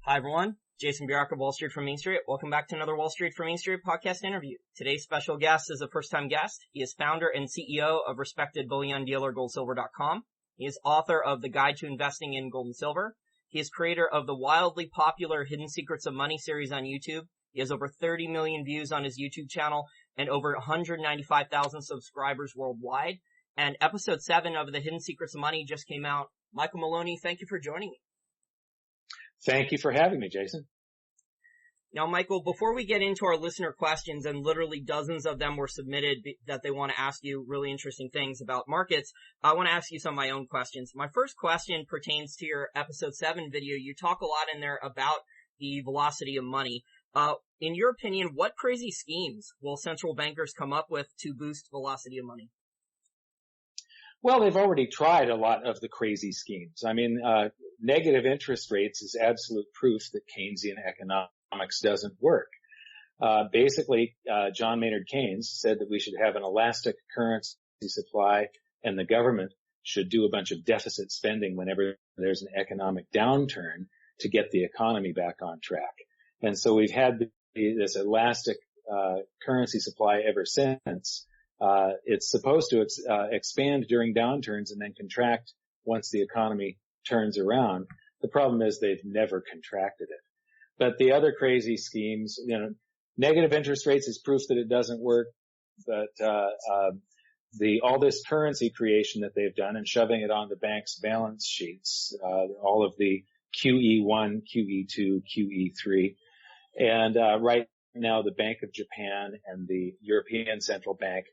Hi everyone, Jason Bjark of Wall Street from Main Street. Welcome back to another Wall Street from Main Street podcast interview. Today's special guest is a first-time guest. He is founder and CEO of respected bullion dealer goldsilver.com. He is author of The Guide to Investing in Gold and Silver. He is creator of the wildly popular Hidden Secrets of Money series on YouTube. He has over 30 million views on his YouTube channel and over 195,000 subscribers worldwide. And episode 7 of the Hidden Secrets of Money just came out. Michael Maloney, thank you for joining me. Thank you for having me, Jason. Now, Michael, before we get into our listener questions, and literally dozens of them were submitted that they want to ask you really interesting things about markets, I want to ask you some of my own questions. My first question pertains to your episode 7 video. You talk a lot in there about the velocity of money. In your opinion, what crazy schemes will central bankers come up with to boost velocity of money? Well, they've already tried a lot of the crazy schemes. I mean, negative interest rates is absolute proof that Keynesian economics doesn't work. Basically, John Maynard Keynes said that we should have an elastic currency supply and the government should do a bunch of deficit spending whenever there's an economic downturn to get the economy back on track. And so we've had this elastic currency supply ever since. It's supposed to expand during downturns and then contract once the economy turns around. The problem is they've never contracted it. But the other crazy schemes, negative interest rates is proof that it doesn't work. But all this currency creation that they've done and shoving it on the banks' balance sheets, all of the QE1, QE2, QE3, and right now the Bank of Japan and the European Central Bank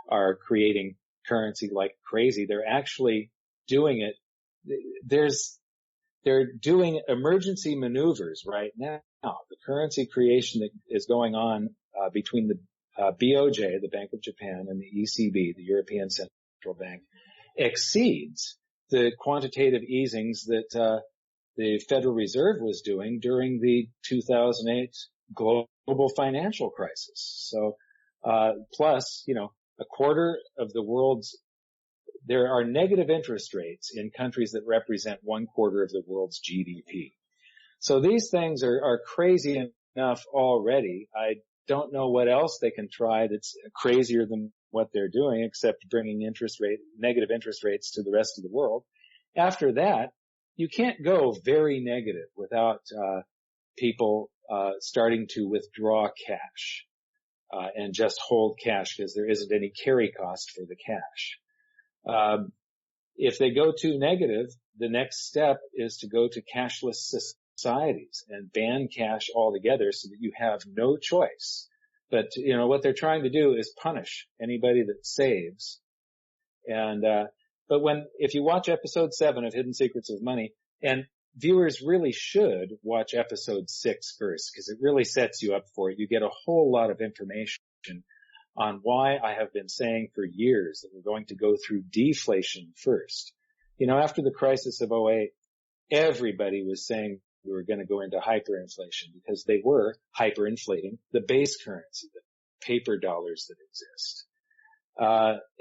are creating currency like crazy. They're actually doing it. They're doing emergency maneuvers right now. The currency creation that is going on between the BOJ, the Bank of Japan, and the ECB, the European Central Bank, exceeds the quantitative easings that the Federal Reserve was doing during the 2008 global financial crisis. So, plus, a quarter of the there are negative interest rates in countries that represent 1/4 of the world's GDP. So these things are crazy enough already. I don't know what else they can try that's crazier than what they're doing, except bringing negative interest rates to the rest of the world. After that, you can't go very negative without people starting to withdraw cash. And just hold cash because there isn't any carry cost for the cash. If they go too negative, the next step is to go to cashless societies and ban cash altogether so that you have no choice. But, what they're trying to do is punish anybody that saves. And, if you watch episode 7 of Hidden Secrets of Money, and viewers really should watch episode 6 first because it really sets you up for it. You get a whole lot of information on why I have been saying for years that we're going to go through deflation first. After the crisis of '08, everybody was saying we were going to go into hyperinflation because they were hyperinflating the base currency, the paper dollars that exist.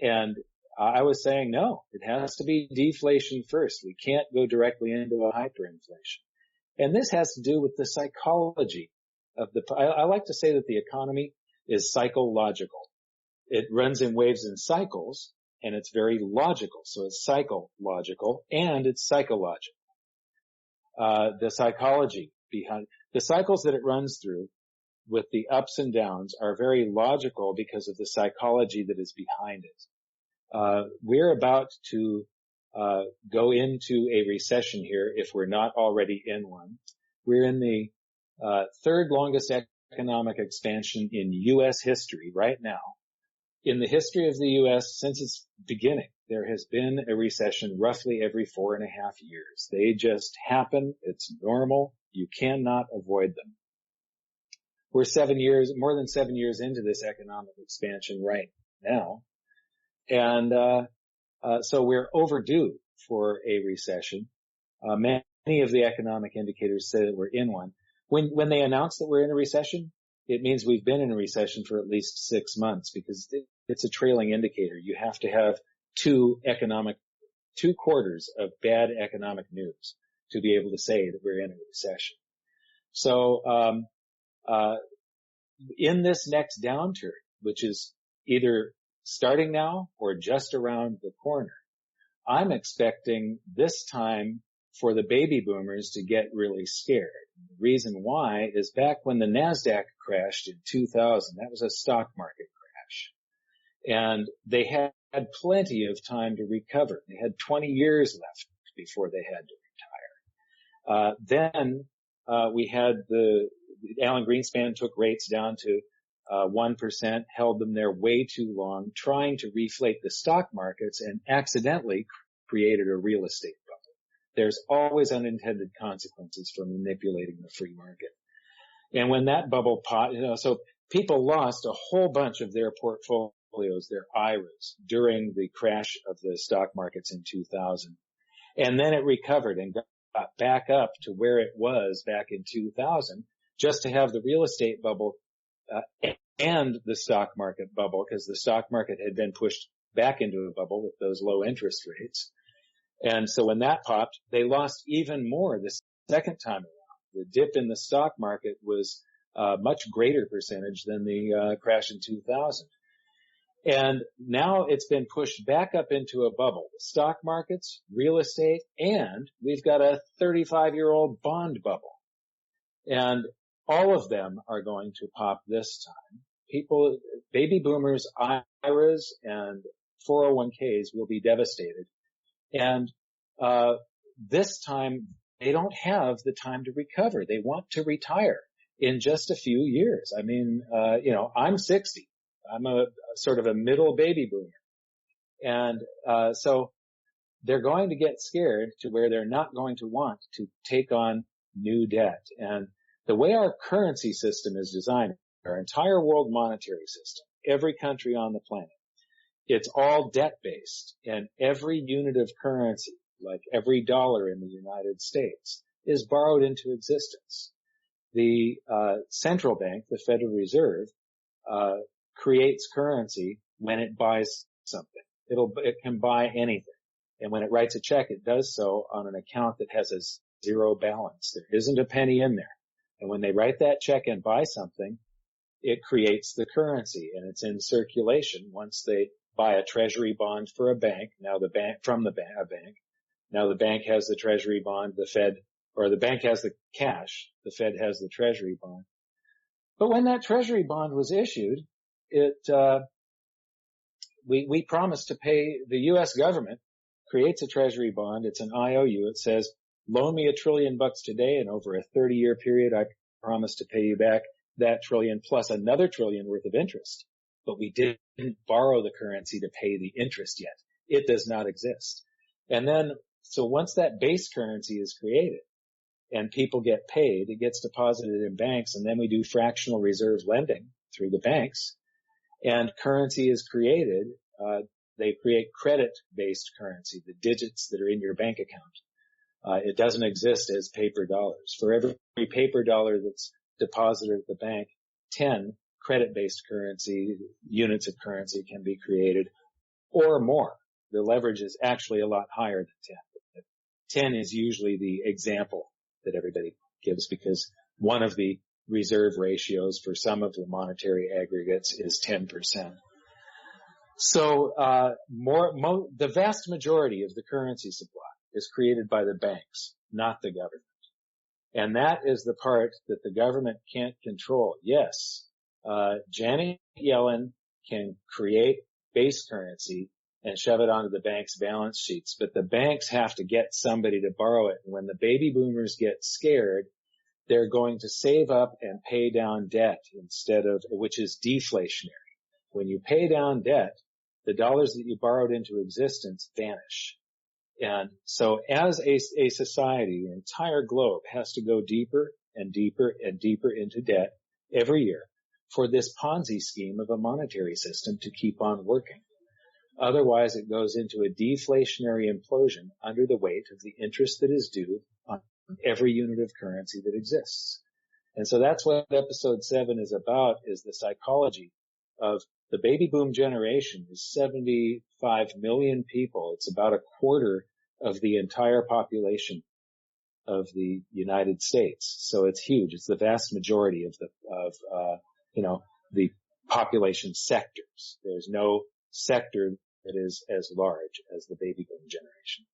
And I was saying, no, it has to be deflation first. We can't go directly into a hyperinflation. And this has to do with the psychology of I like to say that the economy is psychological. It runs in waves and cycles, and it's very logical. So it's psychological and it's psychological. The psychology behind the cycles that it runs through with the ups and downs are very logical because of the psychology that is behind it. We're about to go into a recession here if we're not already in one. We're in the third longest economic expansion in U.S. history right now. In the history of the U.S. since its beginning, there has been a recession roughly every 4.5 years. They just happen. It's normal. You cannot avoid them. We're more than 7 years into this economic expansion right now. And so we're overdue for a recession. Many of the economic indicators say that we're in one. When they announce that we're in a recession, it means we've been in a recession for at least 6 months because it's a trailing indicator. You have to have 2 quarters of bad economic news to be able to say that we're in a recession. So, in this next downturn, which is either starting now or just around the corner, I'm expecting this time for the baby boomers to get really scared. The reason why is back when the NASDAQ crashed in 2000, that was a stock market crash. And they had plenty of time to recover. They had 20 years left before they had to retire. Then we had Alan Greenspan took rates down to 1%, held them there way too long, trying to reflate the stock markets and accidentally created a real estate bubble. There's always unintended consequences for manipulating the free market. And when that bubble popped, so people lost a whole bunch of their portfolios, their IRAs, during the crash of the stock markets in 2000. And then it recovered and got back up to where it was back in 2000, just to have the real estate bubble and the stock market bubble, because the stock market had been pushed back into a bubble with those low interest rates. And so when that popped, they lost even more the second time around. The dip in the stock market was a much greater percentage than the crash in 2000. And now it's been pushed back up into a bubble. The stock markets, real estate, and we've got a 35-year-old bond bubble. And all of them are going to pop this time. People, baby boomers, IRAs, and 401ks will be devastated. And this time, they don't have the time to recover. They want to retire in just a few years. I mean, I'm 60. I'm a sort of a middle baby boomer. And so they're going to get scared to where they're not going to want to take on new debt. And the way our currency system is designed, our entire world monetary system, every country on the planet, it's all debt-based, and every unit of currency, like every dollar in the United States, is borrowed into existence. The central bank, the Federal Reserve, creates currency when it buys something. It can buy anything. And when it writes a check, it does so on an account that has a zero balance. There isn't a penny in there. And when they write that check and buy something, it creates the currency, and it's in circulation. Once they buy a treasury bond for a bank, now the bank now the bank has the treasury bond, the bank has the cash, the Fed has the treasury bond. But when that treasury bond was issued, we promised to pay. The U.S. government creates a treasury bond. It's an IOU. It says, loan me $1 trillion today, and over a 30-year period, I promise to pay you back that $1 trillion plus another $1 trillion worth of interest. But we didn't borrow the currency to pay the interest yet. It does not exist. And then, so once that base currency is created and people get paid, it gets deposited in banks, and then we do fractional reserve lending through the banks, and currency is created. They create credit-based currency, the digits that are in your bank account. It doesn't exist as paper dollars. For every paper dollar that's deposited at the bank, 10 credit-based currency, units of currency can be created, or more. The leverage is actually a lot higher than 10. 10 is usually the example that everybody gives, because one of the reserve ratios for some of the monetary aggregates is 10%. So the vast majority of the currency supply is created by the banks, not the government. And that is the part that the government can't control. Yes, Janet Yellen can create base currency and shove it onto the bank's balance sheets, but the banks have to get somebody to borrow it. And when the baby boomers get scared, they're going to save up and pay down debt which is deflationary. When you pay down debt, the dollars that you borrowed into existence vanish. And so as a society, the entire globe has to go deeper and deeper and deeper into debt every year for this Ponzi scheme of a monetary system to keep on working. Otherwise, it goes into a deflationary implosion under the weight of the interest that is due on every unit of currency that exists. And so that's what episode 7 is about, is the psychology of the baby boom generation is 75 million people. It's about a quarter of the entire population of the United States. So it's huge. It's the vast majority of the population sectors. There's no sector that is as large as the baby boom generation.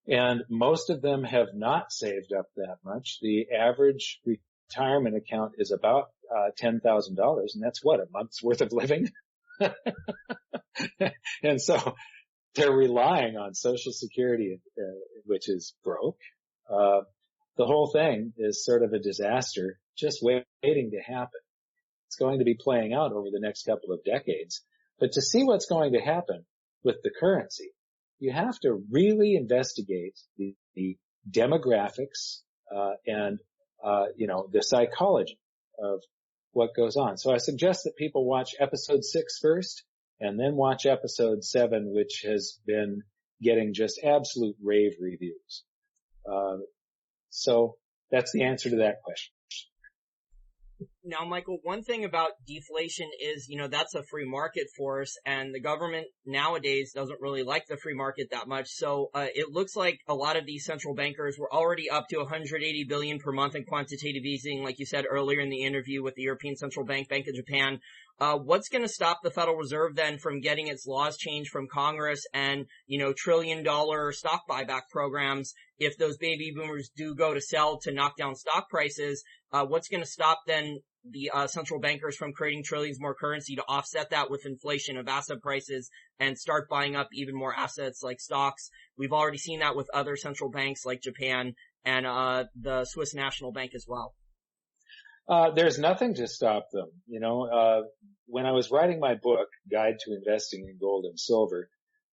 And most of them have not saved up that much. The average retirement account is about $10,000, and that's what, a month's worth of living? And so they're relying on Social Security, which is broke. The whole thing is sort of a disaster just waiting to happen. It's going to be playing out over the next couple of decades. But to see what's going to happen with the currency, you have to really investigate the demographics and the psychology of what goes on. So I suggest that people watch episode 6 first, and then watch episode 7, which has been getting just absolute rave reviews. So that's the answer to that question. Now, Michael, one thing about deflation is, that's a free market force, and the government nowadays doesn't really like the free market that much. So it looks like a lot of these central bankers were already up to 180 billion per month in quantitative easing, like you said earlier in the interview with the European Central Bank, Bank of Japan. What's going to stop the Federal Reserve then from getting its laws changed from Congress and, $1 trillion stock buyback programs if those baby boomers do go to sell to knock down stock prices? What's going to stop then the central bankers from creating trillions more currency to offset that with inflation of asset prices and start buying up even more assets like stocks? We've already seen that with other central banks like Japan and the Swiss National Bank as well. There's nothing to stop them. When I was writing my book, Guide to Investing in Gold and Silver,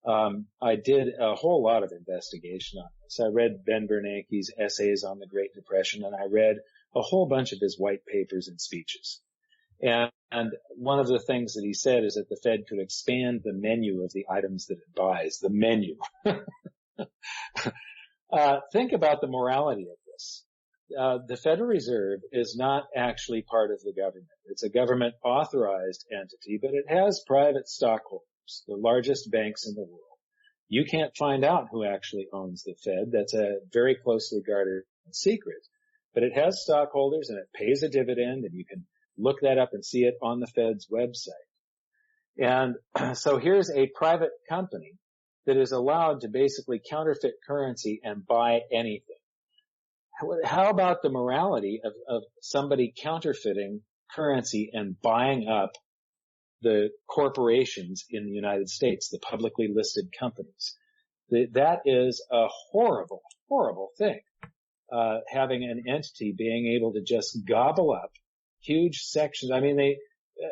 I did a whole lot of investigation on this. I read Ben Bernanke's essays on the Great Depression, and I read a whole bunch of his white papers and speeches. And one of the things that he said is that the Fed could expand the menu of the items that it buys, the menu. Think about the morality of this. The Federal Reserve is not actually part of the government. It's a government authorized entity, but it has private stockholders, the largest banks in the world. You can't find out who actually owns the Fed. That's a very closely guarded secret. But it has stockholders and it pays a dividend, and you can look that up and see it on the Fed's website. And so here's a private company that is allowed to basically counterfeit currency and buy anything. How about the morality of somebody counterfeiting currency and buying up the corporations in the United States, the publicly listed companies? That is a horrible, horrible thing. Having an entity being able to just gobble up huge sections. I mean,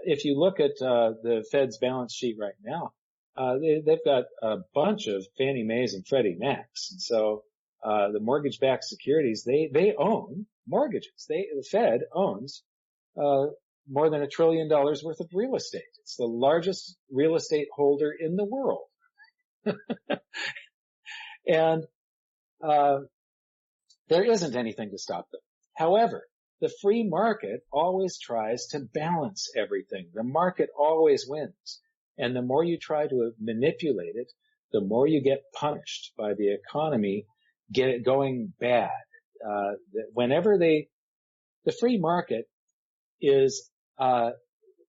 if you look at the Fed's balance sheet right now, they've got a bunch of Fannie Mae's and Freddie Macs. And so the mortgage-backed securities, they own mortgages. The Fed owns more than $1 trillion worth of real estate. It's the largest real estate holder in the world. And there isn't anything to stop them. However, the free market always tries to balance everything. The market always wins. And the more you try to manipulate it, the more you get punished by the economy going bad. The free market is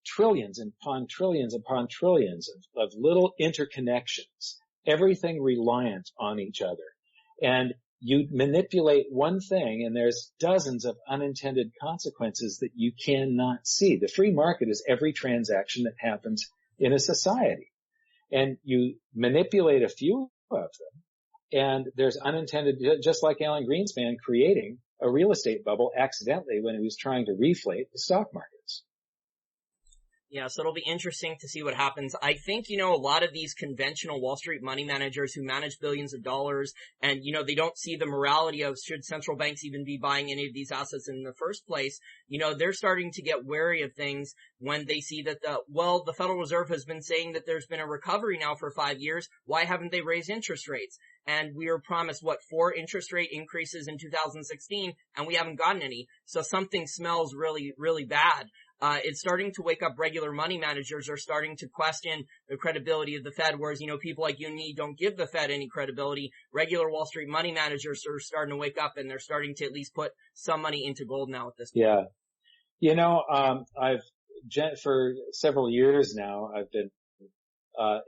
trillions upon trillions upon trillions of little interconnections, everything reliant on each other. And you manipulate one thing, and there's dozens of unintended consequences that you cannot see. The free market is every transaction that happens in a society. And you manipulate a few of them, and there's unintended, just like Alan Greenspan creating a real estate bubble accidentally when he was trying to reflate the stock markets. Yeah, so it'll be interesting to see what happens. I think, a lot of these conventional Wall Street money managers who manage billions of dollars and, they don't see the morality of should central banks even be buying any of these assets in the first place. They're starting to get wary of things when they see that the Federal Reserve has been saying that there's been a recovery now for 5 years. Why haven't they raised interest rates? And we were promised, 4 interest rate increases in 2016, and we haven't gotten any. So something smells really, really bad. it's starting to wake up. Regular money managers are starting to question the credibility of the Fed, whereas, people like you and me don't give the Fed any credibility. Regular Wall Street money managers are starting to wake up, and they're starting to at least put some money into gold now at this point. Yeah. For several years now, I've been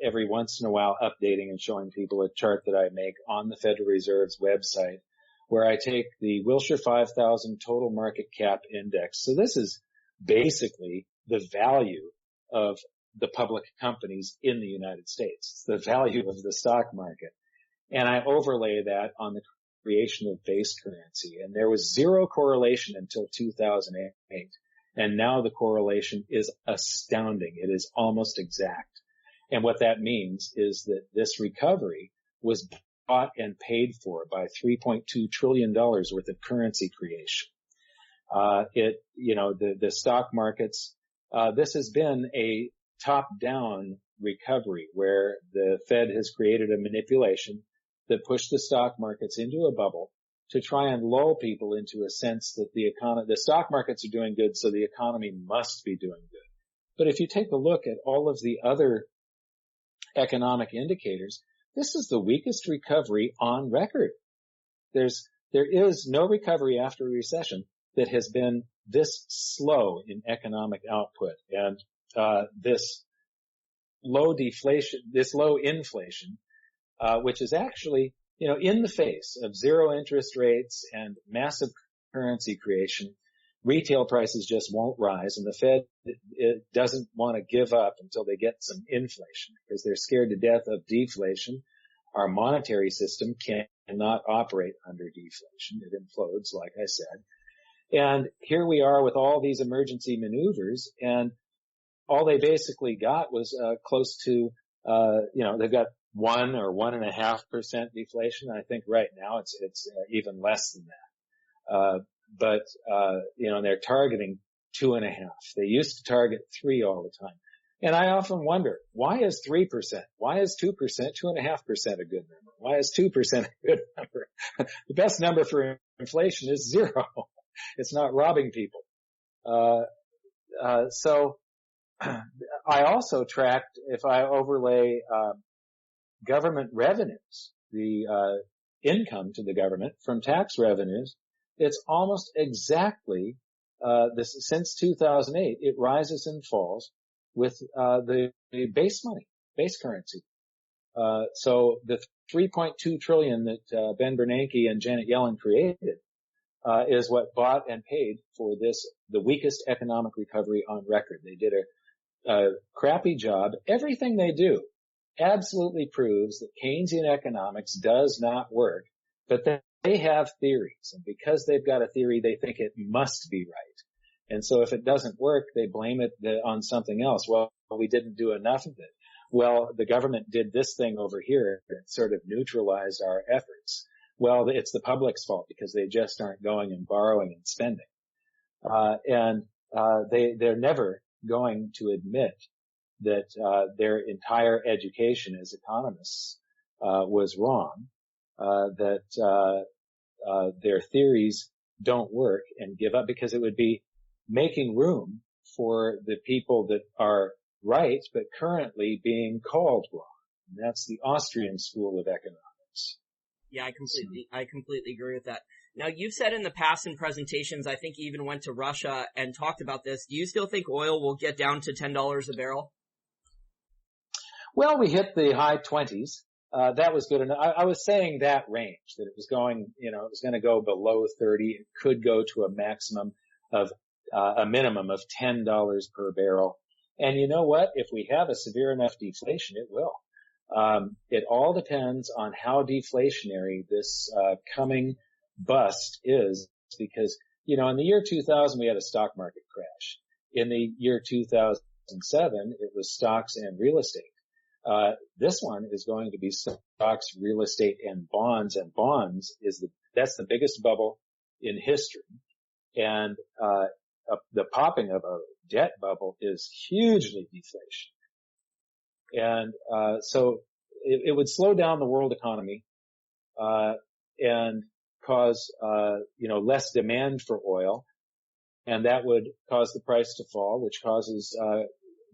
every once in a while updating and showing people a chart that I make on the Federal Reserve's website where I take the Wilshire 5000 total market cap index. So this is basically the value of the public companies in the United States. It's the value of the stock market. And I overlay that on the creation of base currency. And there was zero correlation until 2008. And now the correlation is astounding. It is almost exact. And what that means is that this recovery was bought and paid for by $3.2 trillion worth of currency creation. The stock markets, this has been a top-down recovery where the Fed has created a manipulation that pushed the stock markets into a bubble to try and lull people into a sense that the stock markets are doing good, so the economy must be doing good. But if you take a look at all of the other economic indicators, this is the weakest recovery on record. There is no recovery after a recession that has been this slow in economic output, and this low inflation, which is actually, in the face of zero interest rates and massive currency creation, retail prices just won't rise, and the Fed doesn't want to give up until they get some inflation because they're scared to death of deflation. Our monetary system cannot operate under deflation. It implodes, like I said. And here we are with all these emergency maneuvers, and all they basically got was close to, they've got 1 or 1.5% deflation. I think right now it's even less than that. But they're targeting 2.5. They used to target 3 all the time. And I often wonder, why is 3%? Why is 2%, 2.5% a good number? Why is 2% a good number? The best number for inflation is 0. It's not robbing people. So I also tracked, if I overlay government revenues, the income to the government from tax revenues, it's almost exactly since 2008. It rises and falls with the base money, base currency. So the 3.2 trillion that Ben Bernanke and Janet Yellen created is what bought and paid for the weakest economic recovery on record. They did a crappy job. Everything they do absolutely proves that Keynesian economics does not work, but they have theories, and because they've got a theory, they think it must be right. And so if it doesn't work, they blame it on something else. Well, we didn't do enough of it. Well, the government did this thing over here that sort of neutralized our efforts. Well, it's the public's fault because they just aren't going and borrowing and spending. They're never going to admit that their entire education as economists was wrong, that their theories don't work, and give up, because it would be making room for the people that are right but currently being called wrong. And that's the Austrian school of economics. Yeah, I completely agree with that. Now, you've said in the past in presentations, I think you even went to Russia and talked about this. Do you still think oil will get down to $10 a barrel? Well, we hit the high 20s. That was good enough. I was saying that range, that it was going, it was going to go below 30. It could go to a maximum of, a minimum of $10 per barrel. And you know what? If we have a severe enough deflation, it will. It all depends on how deflationary this coming bust is, because, in the year 2000, we had a stock market crash. In the year 2007, it was stocks and real estate. This one is going to be stocks, real estate, and bonds that's the biggest bubble in history. And, the popping of a debt bubble is hugely deflation. And, so it would slow down the world economy, and cause, less demand for oil. and that would cause the price to fall, which causes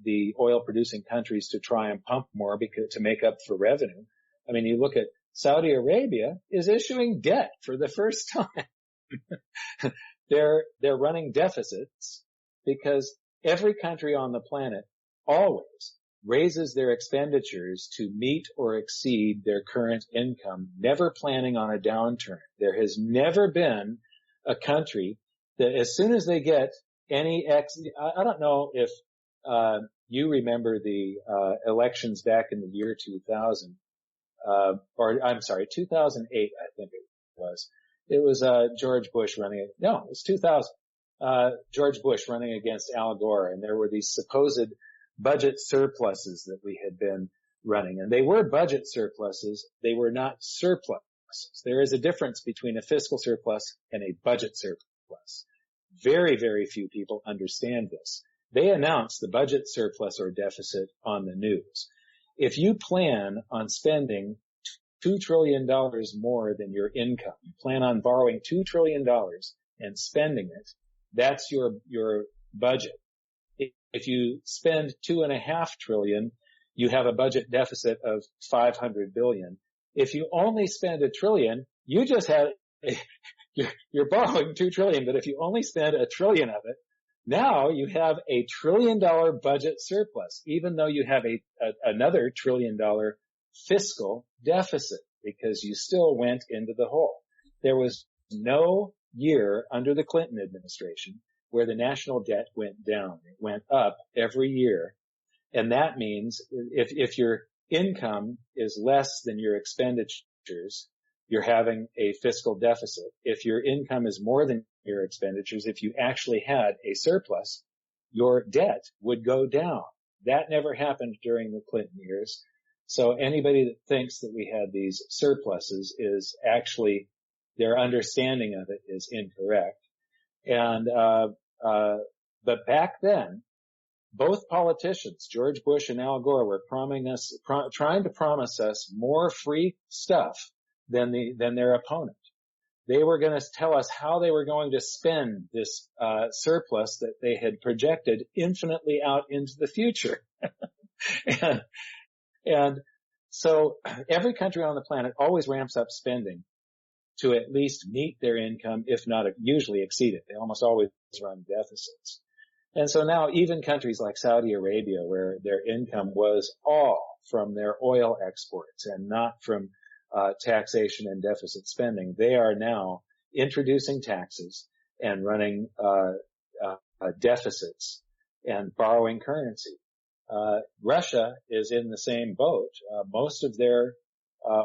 the oil-producing countries to try and pump more to make up for revenue. I mean, you look at Saudi Arabia is issuing debt for the first time. They're running deficits because every country on the planet always raises their expenditures to meet or exceed their current income, never planning on a downturn. There has never been a country that as soon as they get any I don't know if you remember the elections back in the year 2000, or I'm sorry, 2008, I think it was. It was George Bush running. No, it was 2000. George Bush running against Al Gore, and there were these supposed budget surpluses that we had been running, and they were budget surpluses. They were not surpluses. There is a difference between a fiscal surplus and a budget surplus. Very, very few people understand this. They announce the budget surplus or deficit on the news. If you plan on spending $2 trillion more than your income, you plan on borrowing $2 trillion and spending it, that's your budget. If you spend $2.5 trillion, you have a budget deficit of $500 billion. If you only spend $1 trillion, you just have, you're borrowing $2 trillion, but if you only spend $1 trillion of it, now you have a $1 trillion budget surplus, even though you have another $1 trillion fiscal deficit, because you still went into the hole. There was no year under the Clinton administration where the national debt went down. It went up every year. And that means if your income is less than your expenditures, you're having a fiscal deficit. If your income is more than your expenditures, if you actually had a surplus, your debt would go down. That never happened during the Clinton years. So anybody that thinks that we had these surpluses is actually, their understanding of it is incorrect. And, but back then, both politicians, George Bush and Al Gore, were trying to promise us more free stuff than their opponent. They were going to tell us how they were going to spend this surplus that they had projected infinitely out into the future. and so every country on the planet always ramps up spending to at least meet their income, if not usually exceed it. They almost always run deficits. And so now even countries like Saudi Arabia, where their income was all from their oil exports and not from taxation and deficit spending, they are now introducing taxes and running deficits and borrowing currency. Russia is in the same boat. Most of their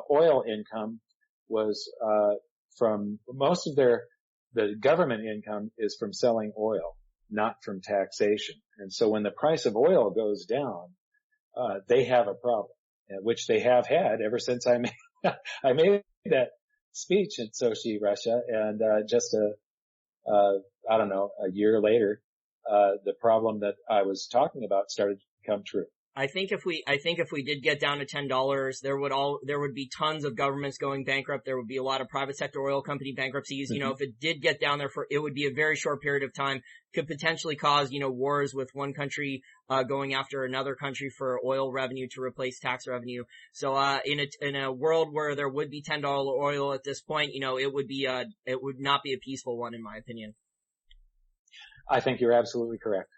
oil income was the government income is from selling oil, not from taxation. And so when the price of oil goes down, they have a problem, which they have had ever since I made that speech in Sochi, Russia, and a year later, the problem that I was talking about started to become true. I think if we did get down to $10, there would be tons of governments going bankrupt. There would be a lot of private sector oil company bankruptcies. You know, if it did get down there it would be a very short period of time, could potentially cause, wars with one country, going after another country for oil revenue to replace tax revenue. So, in a world where there would be $10 oil at this point, it would not be a peaceful one, in my opinion. I think you're absolutely correct.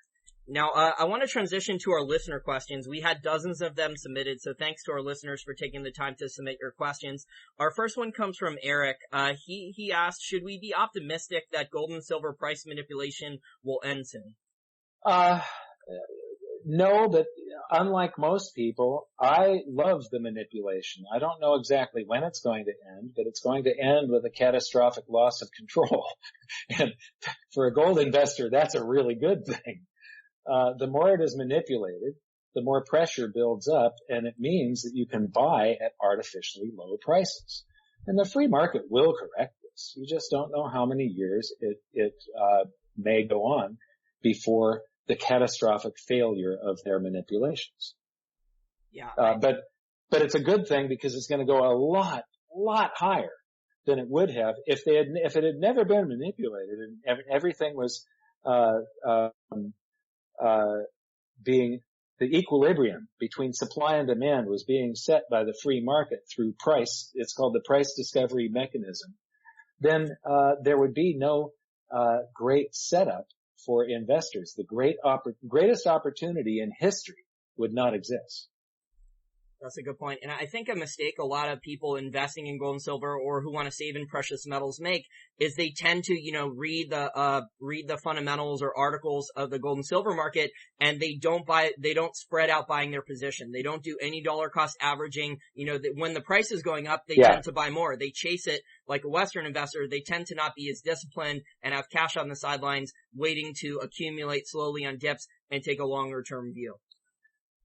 Now, I want to transition to our listener questions. We had dozens of them submitted, so thanks to our listeners for taking the time to submit your questions. Our first one comes from Eric. He asked, should we be optimistic that gold and silver price manipulation will end soon? No, but unlike most people, I love the manipulation. I don't know exactly when it's going to end, but it's going to end with a catastrophic loss of control. And for a gold investor, that's a really good thing. The more it is manipulated, the more pressure builds up, and it means that you can buy at artificially low prices. And the free market will correct this. You just don't know how many years it may go on before the catastrophic failure of their manipulations. Yeah. But it's a good thing because it's going to go a lot higher than it would have if it had never been manipulated and everything was being the equilibrium between supply and demand was being set by the free market through price. It's called the price discovery mechanism. Then there would be no great setup for investors. The greatest opportunity in history would not exist. That's a good point. And I think a mistake a lot of people investing in gold and silver or who want to save in precious metals make is they tend to, read the fundamentals or articles of the gold and silver market, and they don't spread out buying their position. They don't do any dollar cost averaging. When the price is going up, they tend to buy more. They chase it like a Western investor. They tend to not be as disciplined and have cash on the sidelines waiting to accumulate slowly on dips and take a longer term view.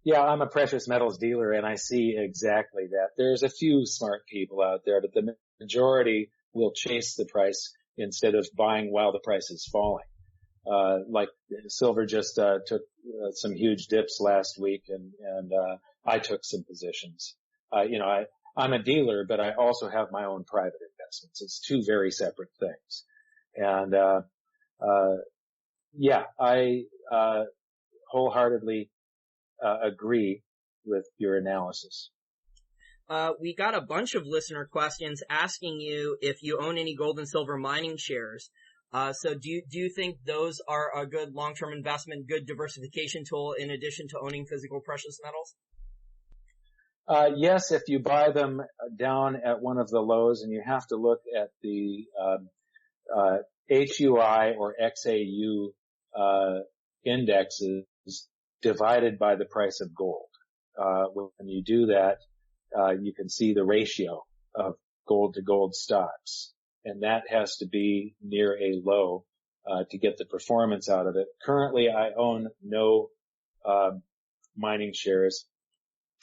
Yeah, I'm a precious metals dealer, and I see exactly that. There's a few smart people out there, but the majority will chase the price instead of buying while the price is falling. Like silver just took some huge dips last week, and I took some positions. I'm a dealer, but I also have my own private investments. It's two very separate things. And I wholeheartedly agree with your analysis. We got a bunch of listener questions asking you if you own any gold and silver mining shares. So do you think those are a good long-term investment, good diversification tool in addition to owning physical precious metals? Yes, if you buy them down at one of the lows, and you have to look at the HUI or XAU indexes divided by the price of gold. When you do that, you can see the ratio of gold to gold stocks, and that has to be near a low to get the performance out of it. Currently, I own no mining shares.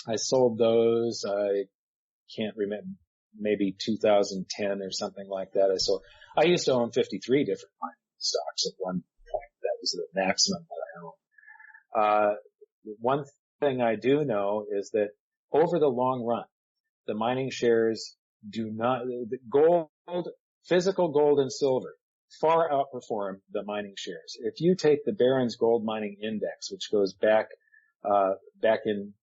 I sold those, I can't remember, maybe 2010 or something like that. I used to own 53 different mining stocks at one point. That was the maximum that I owned. One thing I do know is that over the long run, the mining shares physical gold and silver far outperform the mining shares. If you take the Barron's Gold Mining Index, which goes back in,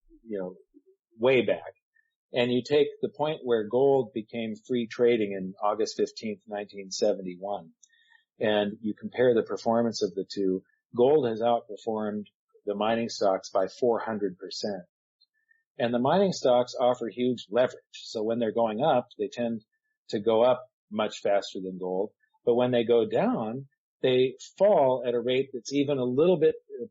way back, and you take the point where gold became free trading in August 15th, 1971, and you compare the performance of the two, gold has outperformed the mining stocks by 400%. And the mining stocks offer huge leverage. So when they're going up, they tend to go up much faster than gold. But when they go down, they fall at a rate that's even a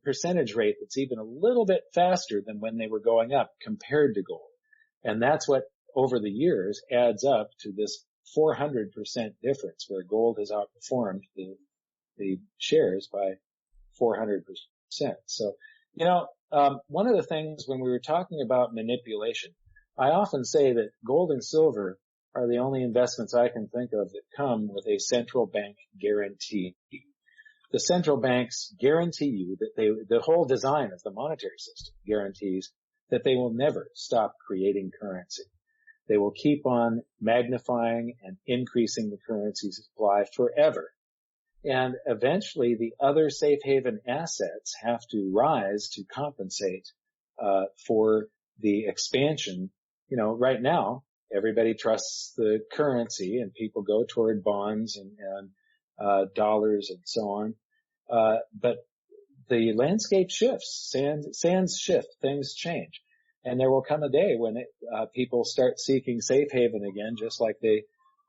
percentage rate that's even a little bit faster than when they were going up compared to gold. And that's what over the years adds up to this 400% difference where gold has outperformed the shares by 400%. So, one of the things when we were talking about manipulation, I often say that gold and silver are the only investments I can think of that come with a central bank guarantee. The central banks guarantee you that the whole design of the monetary system guarantees that they will never stop creating currency. They will keep on magnifying and increasing the currency supply forever. And eventually the other safe haven assets have to rise to compensate for the expansion. Right now, everybody trusts the currency and people go toward bonds and dollars and so on. But the landscape shifts, sands shift, things change. And there will come a day when people start seeking safe haven again, just like they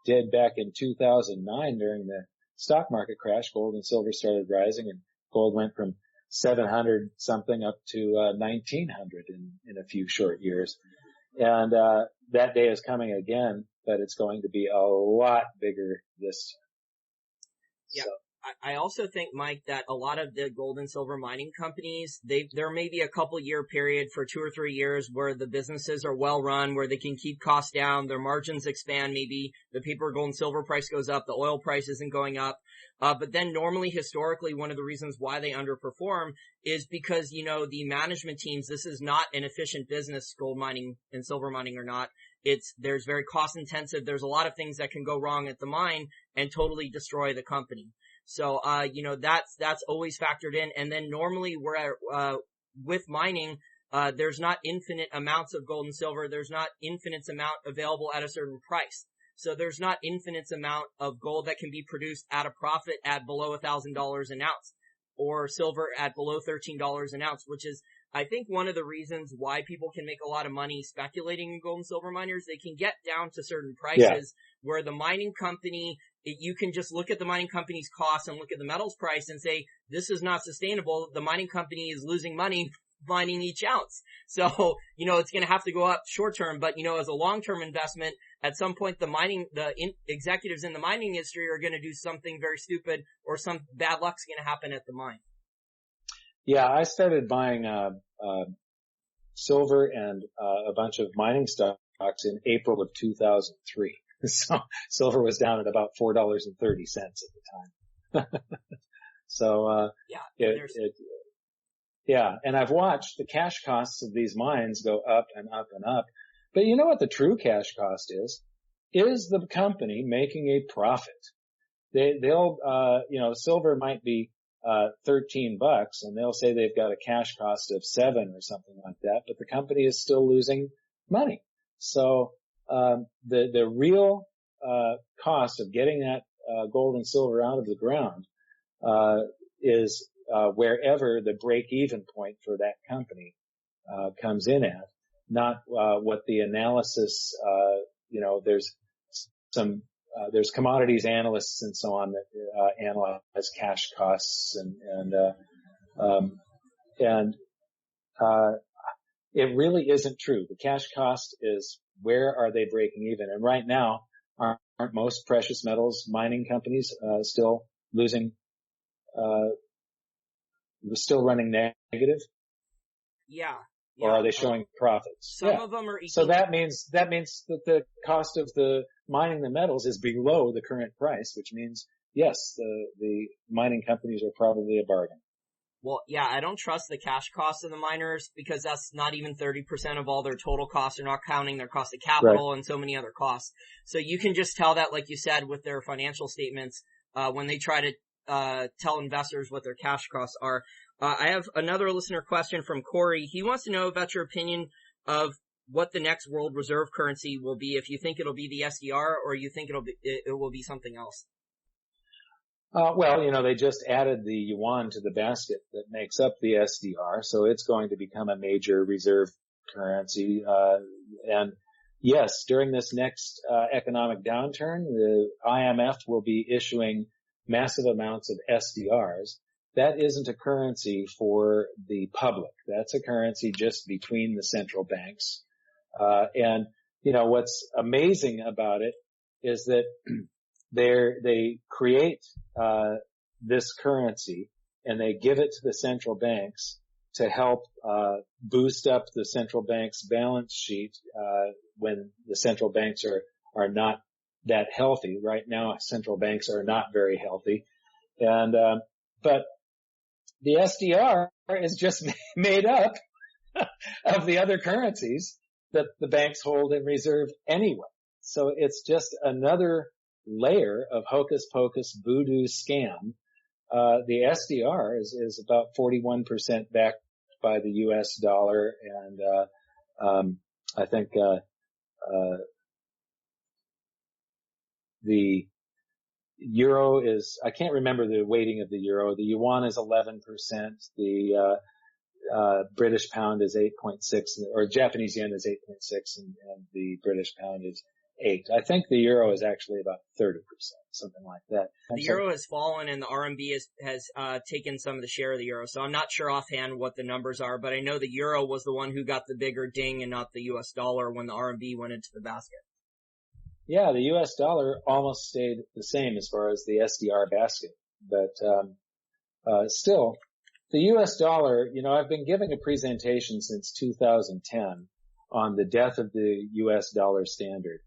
did back in 2009 during the stock market crash. Gold and silver started rising, and gold went from 700 something up to 1900 in a few short years. And that day is coming again, but it's going to be a lot bigger this time. Yeah. So. I also think, Mike, that a lot of the gold and silver mining companies, there may be a couple year period for 2 or 3 years where the businesses are well run, where they can keep costs down, their margins expand, maybe the paper gold and silver price goes up, the oil price isn't going up. But then normally, historically, one of the reasons why they underperform is because, the management teams, this is not an efficient business, gold mining and silver mining or not. There's very cost intensive. There's a lot of things that can go wrong at the mine and totally destroy the company. So, that's always factored in. And then normally with mining, there's not infinite amounts of gold and silver. There's not infinite amount available at a certain price. So there's not infinite amount of gold that can be produced at a profit at below $1,000 an ounce, or silver at below $13 an ounce, which is, I think, one of the reasons why people can make a lot of money speculating in gold and silver miners. They can get down to certain prices where the mining company, you can just look at the mining company's costs and look at the metals price and say, this is not sustainable. The mining company is losing money mining each ounce. So, it's going to have to go up short term, but, as a long-term investment, at some point executives in the mining industry are going to do something very stupid, or some bad luck's going to happen at the mine. Yeah, I started buying silver and a bunch of mining stocks in April of 2003. So silver was down at about $4.30 at the time. So and I've watched the cash costs of these mines go up and up and up. But you know what the true cash cost is? Is the company making a profit? They'll silver might be $13 and they'll say they've got a cash cost of $7 or something like that, but the company is still losing money. So the real cost of getting that gold and silver out of the ground is wherever the break-even point for that company comes in at, not what the analysis. There's commodities analysts and so on that analyze cash costs and it really isn't true. The cash cost is where are they breaking even, and right now aren't most precious metals mining companies still losing? Still running negative? Yeah. Or are they showing profits? Some of them are. So that means that the cost of the mining the metals is below the current price, which means yes, the mining companies are probably a bargain. Well, yeah, I don't trust the cash cost of the miners because that's not even 30% of all their total costs. They're not counting their cost of capital and so many other costs. So you can just tell that, like you said, with their financial statements, when they try to tell investors what their cash costs are. I have another listener question from Corey. He wants to know about your opinion of what the next world reserve currency will be, if you think it'll be the SDR or you think it will be something else. Well, they just added the yuan to the basket that makes up the SDR, so it's going to become a major reserve currency. And yes, during this next economic downturn, the IMF will be issuing massive amounts of SDRs. That isn't a currency for the public. That's a currency just between the central banks. And what's amazing about it is that they create this currency and they give it to the central banks to help boost up the central bank's balance sheet when the central banks are not that healthy. Right now, central banks are not very healthy. And but the SDR is just made up of the other currencies that the banks hold in reserve anyway. So it's just another layer of hocus pocus voodoo scam. The SDR is about 41% backed by the US dollar, and I think the euro is, I can't remember the weighting of the euro. The yuan is 11%. The British pound is 8.6, or Japanese yen is 8.6, and the British pound is 8. I think the euro is actually about 30%, something like that. The euro has fallen and the RMB has taken some of the share of the euro. So I'm not sure offhand what the numbers are, but I know the euro was the one who got the bigger ding and not the US dollar when the RMB went into the basket. Yeah, the US dollar almost stayed the same as far as the SDR basket, but still, the US dollar, I've been giving a presentation since 2010 on the death of the US dollar standard.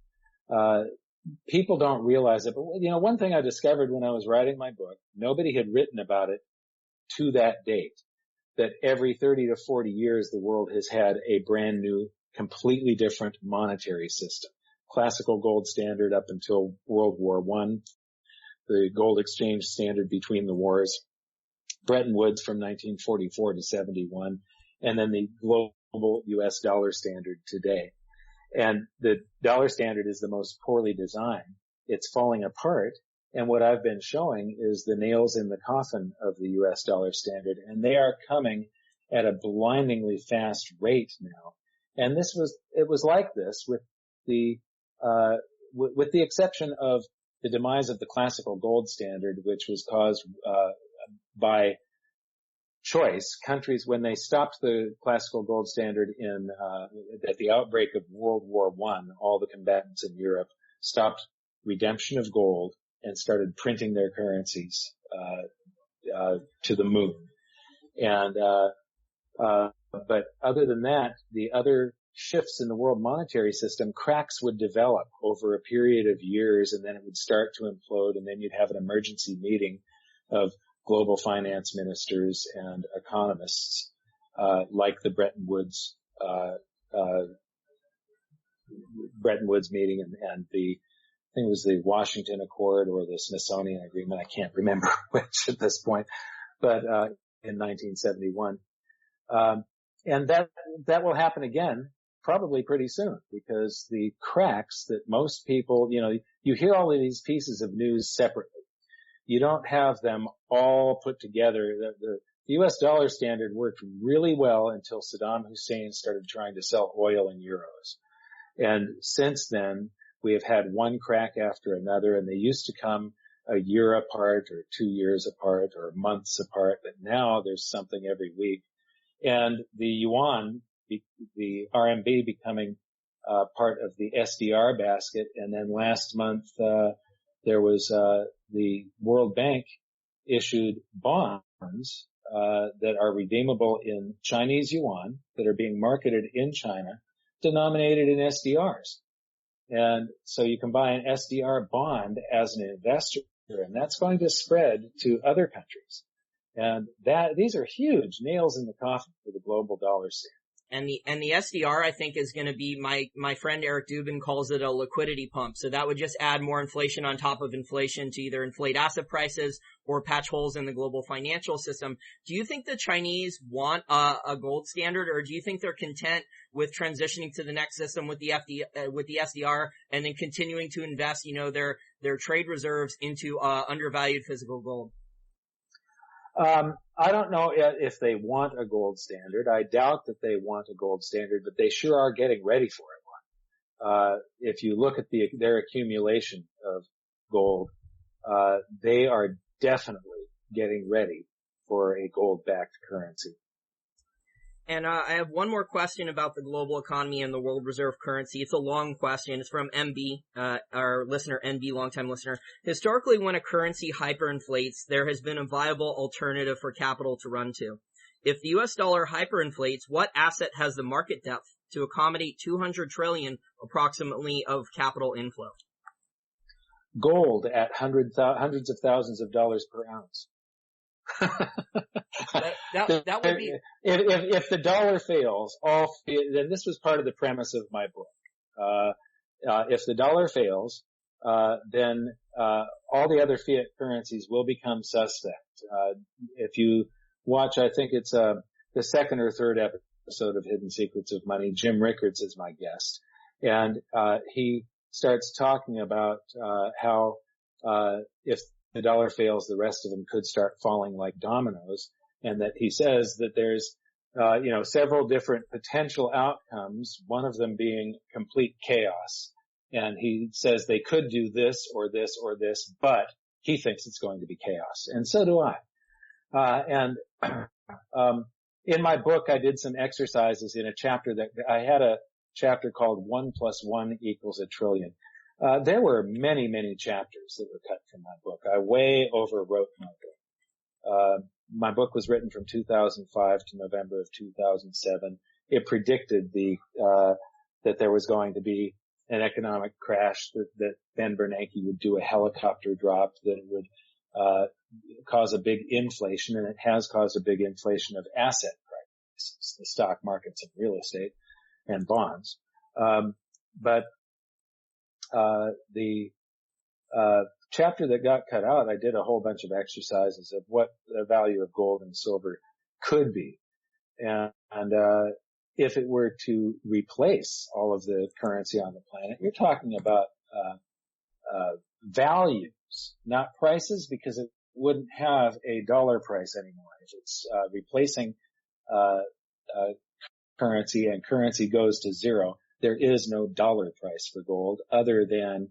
People don't realize it, but one thing I discovered when I was writing my book, nobody had written about it to that date, that every 30 to 40 years the world has had a brand new, completely different monetary system. Classical gold standard up until World War I, the gold exchange standard between the wars, Bretton Woods from 1944 to 71, and then the global U.S. dollar standard today. And the dollar standard is the most poorly designed. It's falling apart. And what I've been showing is the nails in the coffin of the U.S. dollar standard, and they are coming at a blindingly fast rate now. And it was like this with the exception of the demise of the classical gold standard, which was caused, by choice. Countries, when they stopped the classical gold standard at the outbreak of World War I, all the combatants in Europe stopped redemption of gold and started printing their currencies, to the moon. And, but other than that, the other shifts in the world monetary system, cracks would develop over a period of years, and then it would start to implode, and then you'd have an emergency meeting of global finance ministers and economists, like the Bretton Woods meeting and I think it was the Washington Accord or the Smithsonian Agreement. I can't remember which at this point, but in 1971. And that will happen again probably pretty soon, because the cracks that most people, you hear all of these pieces of news separately. You don't have them all put together. The U.S. dollar standard worked really well until Saddam Hussein started trying to sell oil in euros. And since then, we have had one crack after another, and they used to come a year apart or 2 years apart or months apart, but now there's something every week. And the yuan, the RMB becoming part of the SDR basket, and then last month there was the World Bank issued bonds that are redeemable in Chinese yuan that are being marketed in China, denominated in SDRs. And so you can buy an SDR bond as an investor, and that's going to spread to other countries. And these are huge nails in the coffin for the global dollar standard. And the SDR, I think, is going to be, my friend Eric Dubin calls it a liquidity pump. So that would just add more inflation on top of inflation to either inflate asset prices or patch holes in the global financial system. Do you think the Chinese want a gold standard, or do you think they're content with transitioning to the next system with the SDR and then continuing to invest, their trade reserves into undervalued physical gold? I don't know if they want a gold standard. I doubt that they want a gold standard, but they sure are getting ready for it. If you look at their accumulation of gold, they are definitely getting ready for a gold-backed currency. And I have one more question about the global economy and the world reserve currency. It's a long question. It's from MB, our listener, NB, longtime listener. Historically, when a currency hyperinflates, there has been a viable alternative for capital to run to. If the US dollar hyperinflates, what asset has the market depth to accommodate 200 trillion approximately of capital inflow? Gold at hundreds of thousands of dollars per ounce. that would be if the dollar fails, then this was part of the premise of my book. If the dollar fails, then all the other fiat currencies will become suspect. If you watch, I think it's the second or third episode of Hidden Secrets of Money, Jim Rickards is my guest, and he starts talking about how if the dollar fails, the rest of them could start falling like dominoes, and that he says that there's, several different potential outcomes, one of them being complete chaos. And he says they could do this or this or this, but he thinks it's going to be chaos. And so do I. In my book, I did some exercises in a chapter I had a chapter called 1 + 1 = 1 trillion. There were many, many chapters that were cut from my book. I way overwrote my book. My book was written from 2005 to November of 2007. It predicted that there was going to be an economic crash, that Ben Bernanke would do a helicopter drop, that it would cause a big inflation, and it has caused a big inflation of asset prices, the stock markets and real estate and bonds. But the chapter that got cut out, I did a whole bunch of exercises of what the value of gold and silver could be. And if it were to replace all of the currency on the planet, you're talking about values, not prices, because it wouldn't have a dollar price anymore. If it's replacing currency and currency goes to zero, there is no dollar price for gold other than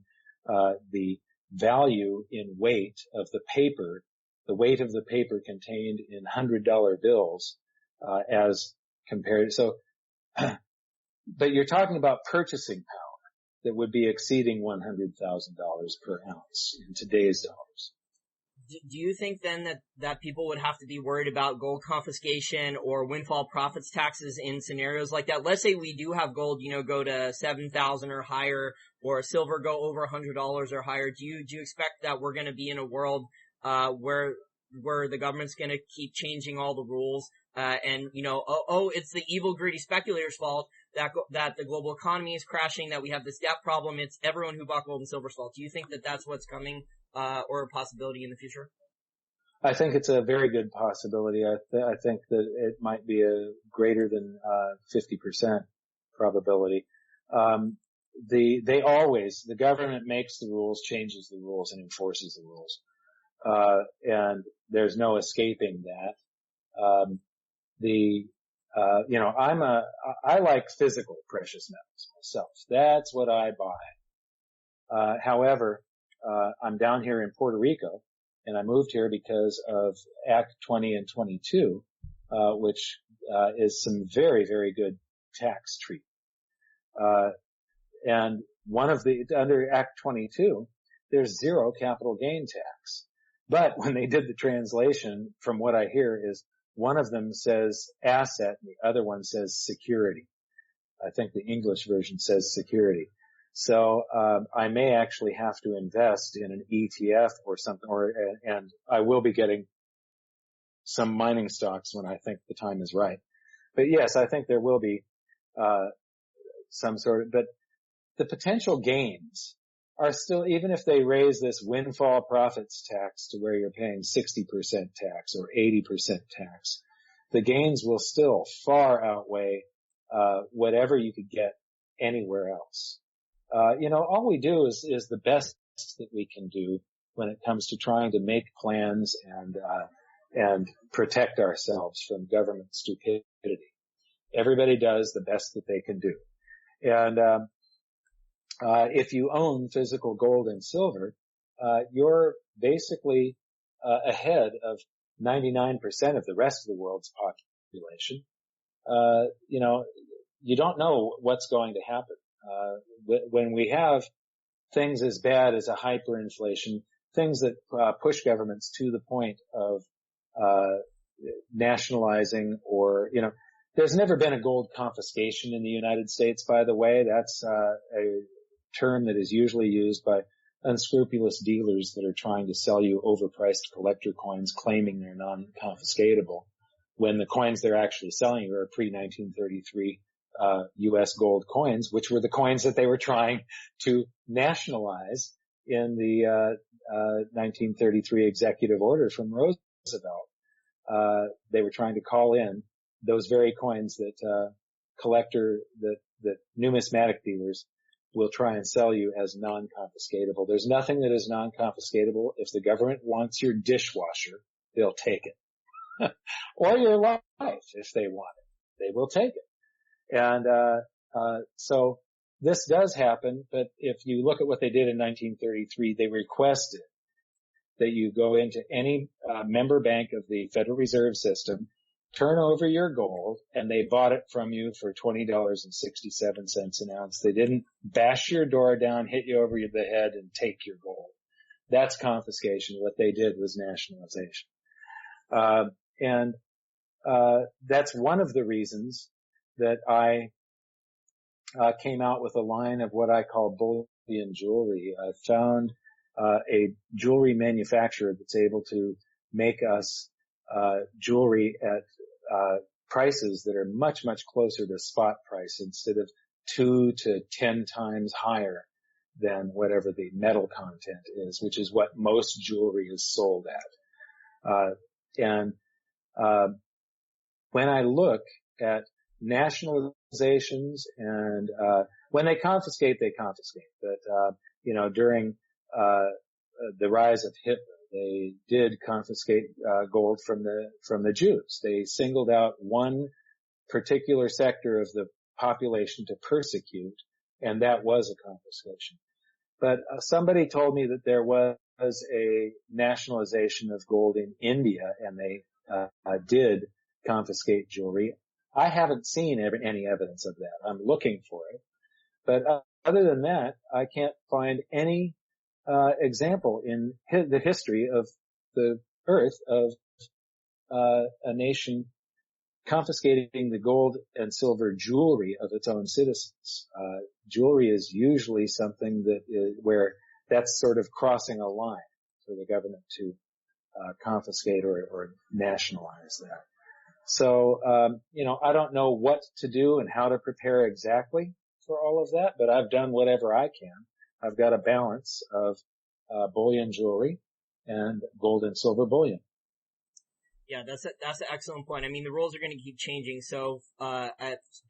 the value in weight of the paper, the weight of the paper contained in $100 bills as compared. So, but you're talking about purchasing power that would be exceeding $100,000 per ounce in today's dollars. Do you think then that people would have to be worried about gold confiscation or windfall profits taxes in scenarios like that? Let's say we do have gold, go to 7,000 or higher, or silver go over $100 or higher. Do you expect that we're going to be in a world where the government's going to keep changing all the rules and it's the evil greedy speculators' fault that the global economy is crashing, that we have this debt problem, it's everyone who bought gold and silver's fault? Do you think that that's what's coming or a possibility in the future? I think it's a very good possibility. I think that it might be a greater than 50% probability. The government makes the rules, changes the rules, and enforces the rules. And there's no escaping that. I like physical precious metals myself. That's what I buy. However, I'm down here in Puerto Rico, and I moved here because of Act 20 and 22, which is some very, very good tax treatment. And under Act 22, there's zero capital gain tax. But when they did the translation, from what I hear, is one of them says asset and the other one says security. I think the English version says security. So I may actually have to invest in an ETF or something, and I will be getting some mining stocks when I think the time is right. But yes, I think there will be some sort of, but the potential gains are still, even if they raise this windfall profits tax to where you're paying 60% tax or 80% tax, the gains will still far outweigh whatever you could get anywhere else. All we do is the best that we can do when it comes to trying to make plans and protect ourselves from government stupidity. Everybody does the best that they can do. And if you own physical gold and silver, you're basically ahead of 99% of the rest of the world's population. You don't know what's going to happen. When we have things as bad as a hyperinflation, things that push governments to the point of nationalizing or, there's never been a gold confiscation in the United States, by the way. That's a term that is usually used by unscrupulous dealers that are trying to sell you overpriced collector coins claiming they're non-confiscatable, when the coins they're actually selling you are pre-1933 U.S. gold coins, which were the coins that they were trying to nationalize in the 1933 executive order from Roosevelt. They were trying to call in those very coins that that numismatic dealers will try and sell you as non-confiscatable. There's nothing that is non-confiscatable. If the government wants your dishwasher, they'll take it. Or your life, if they want it. They will take it. And so this does happen, but if you look at what they did in 1933, they requested that you go into any member bank of the Federal Reserve System, turn over your gold, and they bought it from you for $20.67 an ounce. They didn't bash your door down, hit you over the head, and take your gold. That's confiscation. What they did was nationalization. And that's one of the reasons that I came out with a line of what I call bullion jewelry. I found a jewelry manufacturer that's able to make us jewelry at prices that are much, much closer to spot price instead of 2 to 10 times higher than whatever the metal content is, which is what most jewelry is sold at. And when I look at nationalizations and when they confiscate, they confiscate. But during the rise of Hitler, they did confiscate gold from the Jews. They singled out one particular sector of the population to persecute, and that was a confiscation. But somebody told me that there was a nationalization of gold in India, and they did confiscate jewelry. I haven't seen any evidence of that. I'm looking for it. But other than that, I can't find any example in the history of the earth of a nation confiscating the gold and silver jewelry of its own citizens. Jewelry is usually something that is where that's sort of crossing a line for the government to confiscate or nationalize that. So, I don't know what to do and how to prepare exactly for all of that, but I've done whatever I can. I've got a balance of bullion jewelry and gold and silver bullion. Yeah, that's an excellent point. I mean, the rules are going to keep changing, so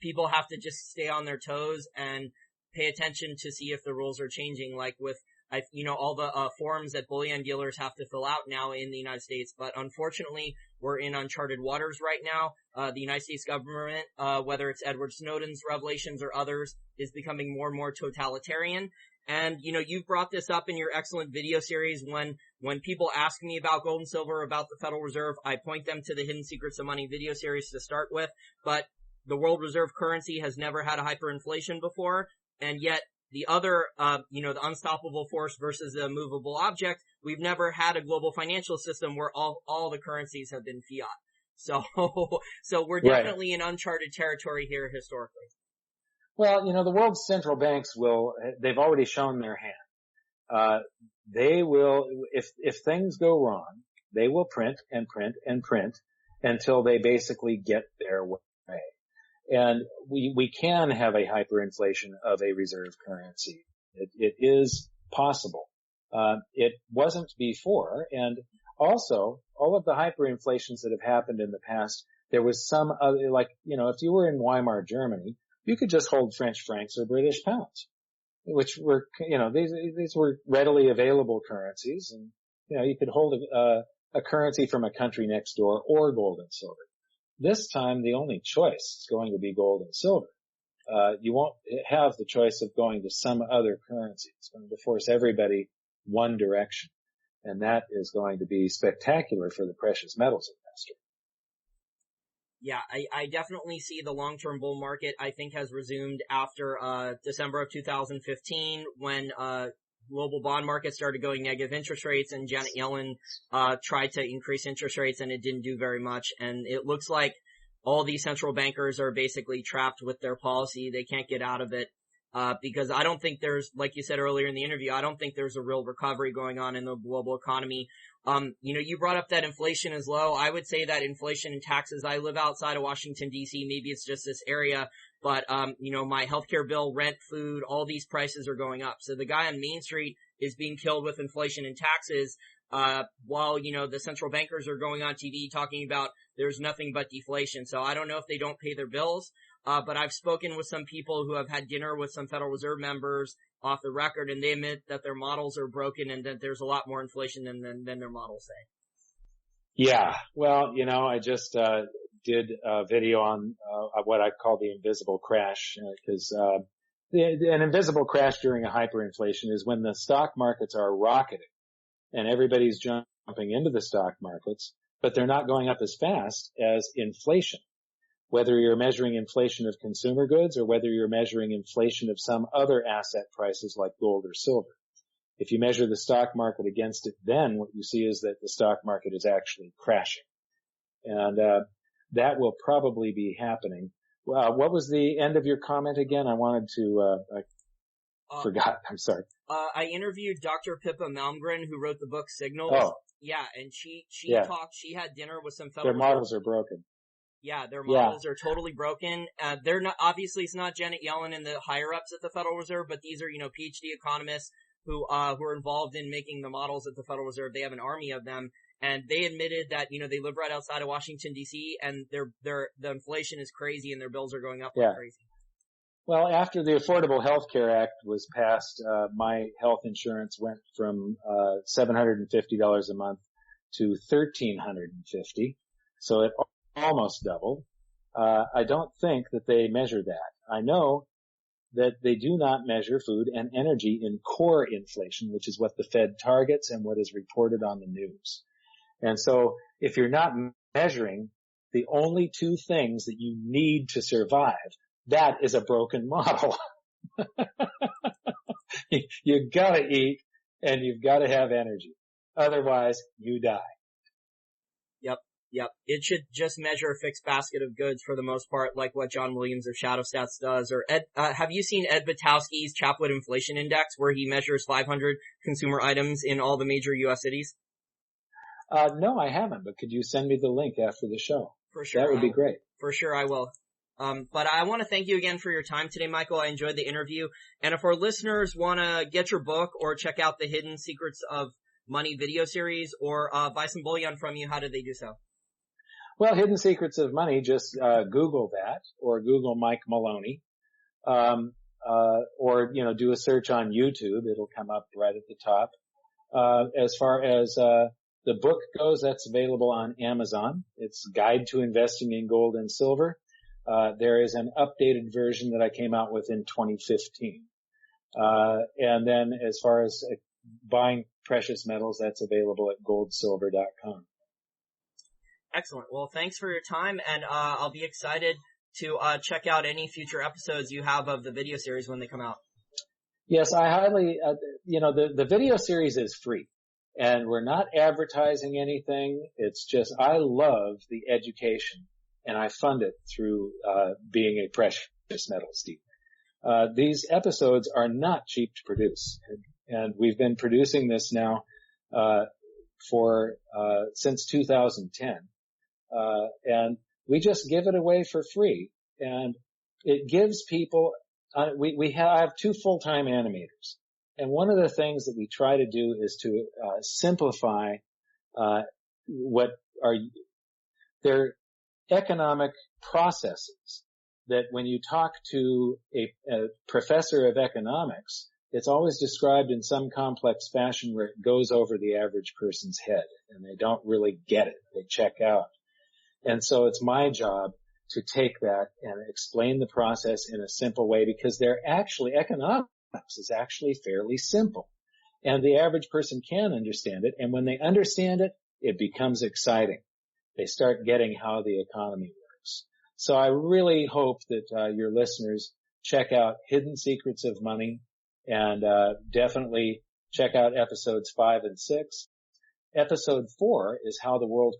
people have to just stay on their toes and pay attention to see if the rules are changing. Like with all the forms that bullion dealers have to fill out now in the United States. But unfortunately, we're in uncharted waters right now. The United States government, whether it's Edward Snowden's revelations or others, is becoming more and more totalitarian. And, you've brought this up in your excellent video series. When people ask me about gold and silver, about the Federal Reserve, I point them to the Hidden Secrets of Money video series to start with. But the world reserve currency has never had a hyperinflation before. And yet the other, the unstoppable force versus the movable object, we've never had a global financial system where all the currencies have been fiat. So we're definitely in uncharted territory here historically. Well, the world's central banks they've already shown their hand. They will, if things go wrong, they will print and print and print until they basically get their way. And we can have a hyperinflation of a reserve currency. It is possible. It wasn't before. And also, all of the hyperinflations that have happened in the past, there was some other, if you were in Weimar Germany, you could just hold French francs or British pounds, which were, these were readily available currencies. And, you could hold a currency from a country next door or gold and silver. This time, the only choice is going to be gold and silver. You won't have the choice of going to some other currency. It's going to force everybody one direction. And that is going to be spectacular for the precious metals investor. Yeah, I definitely see the long-term bull market, I think, has resumed after December of 2015 when global bond market started going negative interest rates and Janet Yellen tried to increase interest rates and it didn't do very much. And it looks like all these central bankers are basically trapped with their policy. They can't get out of it because I don't think there's, like you said earlier in the interview, I don't think there's a real recovery going on in the global economy. You brought up that inflation is low. I would say that inflation and taxes, I live outside of Washington, D.C. Maybe it's just this area, but, my healthcare bill, rent, food, all these prices are going up. So the guy on Main Street is being killed with inflation and taxes, while, the central bankers are going on TV talking about there's nothing but deflation. So I don't know if they don't pay their bills, but I've spoken with some people who have had dinner with some Federal Reserve members off the record, and they admit that their models are broken and that there's a lot more inflation than their models say. Yeah. Well, I just did a video on what I call the invisible crash, because an invisible crash during a hyperinflation is when the stock markets are rocketing and everybody's jumping into the stock markets, but they're not going up as fast as inflation. Whether you're measuring inflation of consumer goods or whether you're measuring inflation of some other asset prices like gold or silver. If you measure the stock market against it, then what you see is that the stock market is actually crashing. And that will probably be happening. What was the end of your comment again? I wanted to, I forgot. I'm sorry. I interviewed Dr. Pippa Malmgren, who wrote the book Signals. Oh. Yeah, and she talked, she had dinner with some fellow. Their models are broken. Yeah, their Yeah. models are totally broken. They're not, obviously it's not Janet Yellen and the higher ups at the Federal Reserve, but these are, PhD economists who are involved in making the models at the Federal Reserve. They have an army of them, and they admitted that, they live right outside of Washington DC, and the inflation is crazy and their bills are going up like crazy. Well, after the Affordable Health Care Act was passed, my health insurance went from $750 a month to $1,350, so it almost doubled. I don't think that they measure that. I know that they do not measure food and energy in core inflation, which is what the Fed targets and what is reported on the news. And so if you're not measuring the only two things that you need to survive, that is a broken model. You've got to eat and you've got to have energy. Otherwise, you die. Yep. It should just measure a fixed basket of goods for the most part, like what John Williams of Shadow Stats does. Or have you seen Ed Vitowski's Chapwood Inflation Index, where he measures 500 consumer items in all the major U.S. cities? No, I haven't, but could you send me the link after the show? For sure. That would be great. For sure, I will. But I want to thank you again for your time today, Michael. I enjoyed the interview. And if our listeners want to get your book or check out the Hidden Secrets of Money video series or buy some bullion from you, how do they do so? Well, Hidden Secrets of Money, just Google that or Google Mike Maloney. Or, do a search on YouTube. It'll come up right at the top. As far as the book goes, that's available on Amazon. It's Guide to Investing in Gold and Silver. There is an updated version that I came out with in 2015. And then as far as buying precious metals, that's available at goldsilver.com. Excellent. Well, thanks for your time, and I'll be excited to check out any future episodes you have of the video series when they come out. Yes, I highly, the video series is free, and we're not advertising anything. It's just I love the education, and I fund it through being a precious metals dealer. These episodes are not cheap to produce, and we've been producing this now since 2010. And we just give it away for free, and it gives people, I have two full-time animators, and one of the things that we try to do is to simplify what are their economic processes, that when you talk to a professor of economics, it's always described in some complex fashion where it goes over the average person's head, and they don't really get it. They check out. And so it's my job to take that and explain the process in a simple way, because economics is actually fairly simple. And the average person can understand it. And when they understand it, it becomes exciting. They start getting how the economy works. So I really hope that your listeners check out Hidden Secrets of Money, and definitely check out episodes 5 and 6. Episode 4 is how the world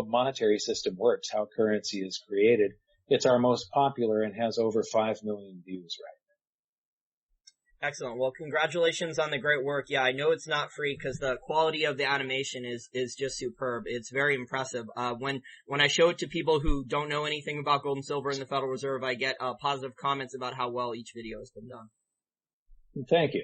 monetary system works, how currency is created. It's our most popular and has over 5 million views right now. Excellent. Well, congratulations on the great work. Yeah, I know it's not free because the quality of the animation is just superb. It's very impressive. When I show it to people who don't know anything about gold and silver and the Federal Reserve, I get positive comments about how well each video has been done. Thank you.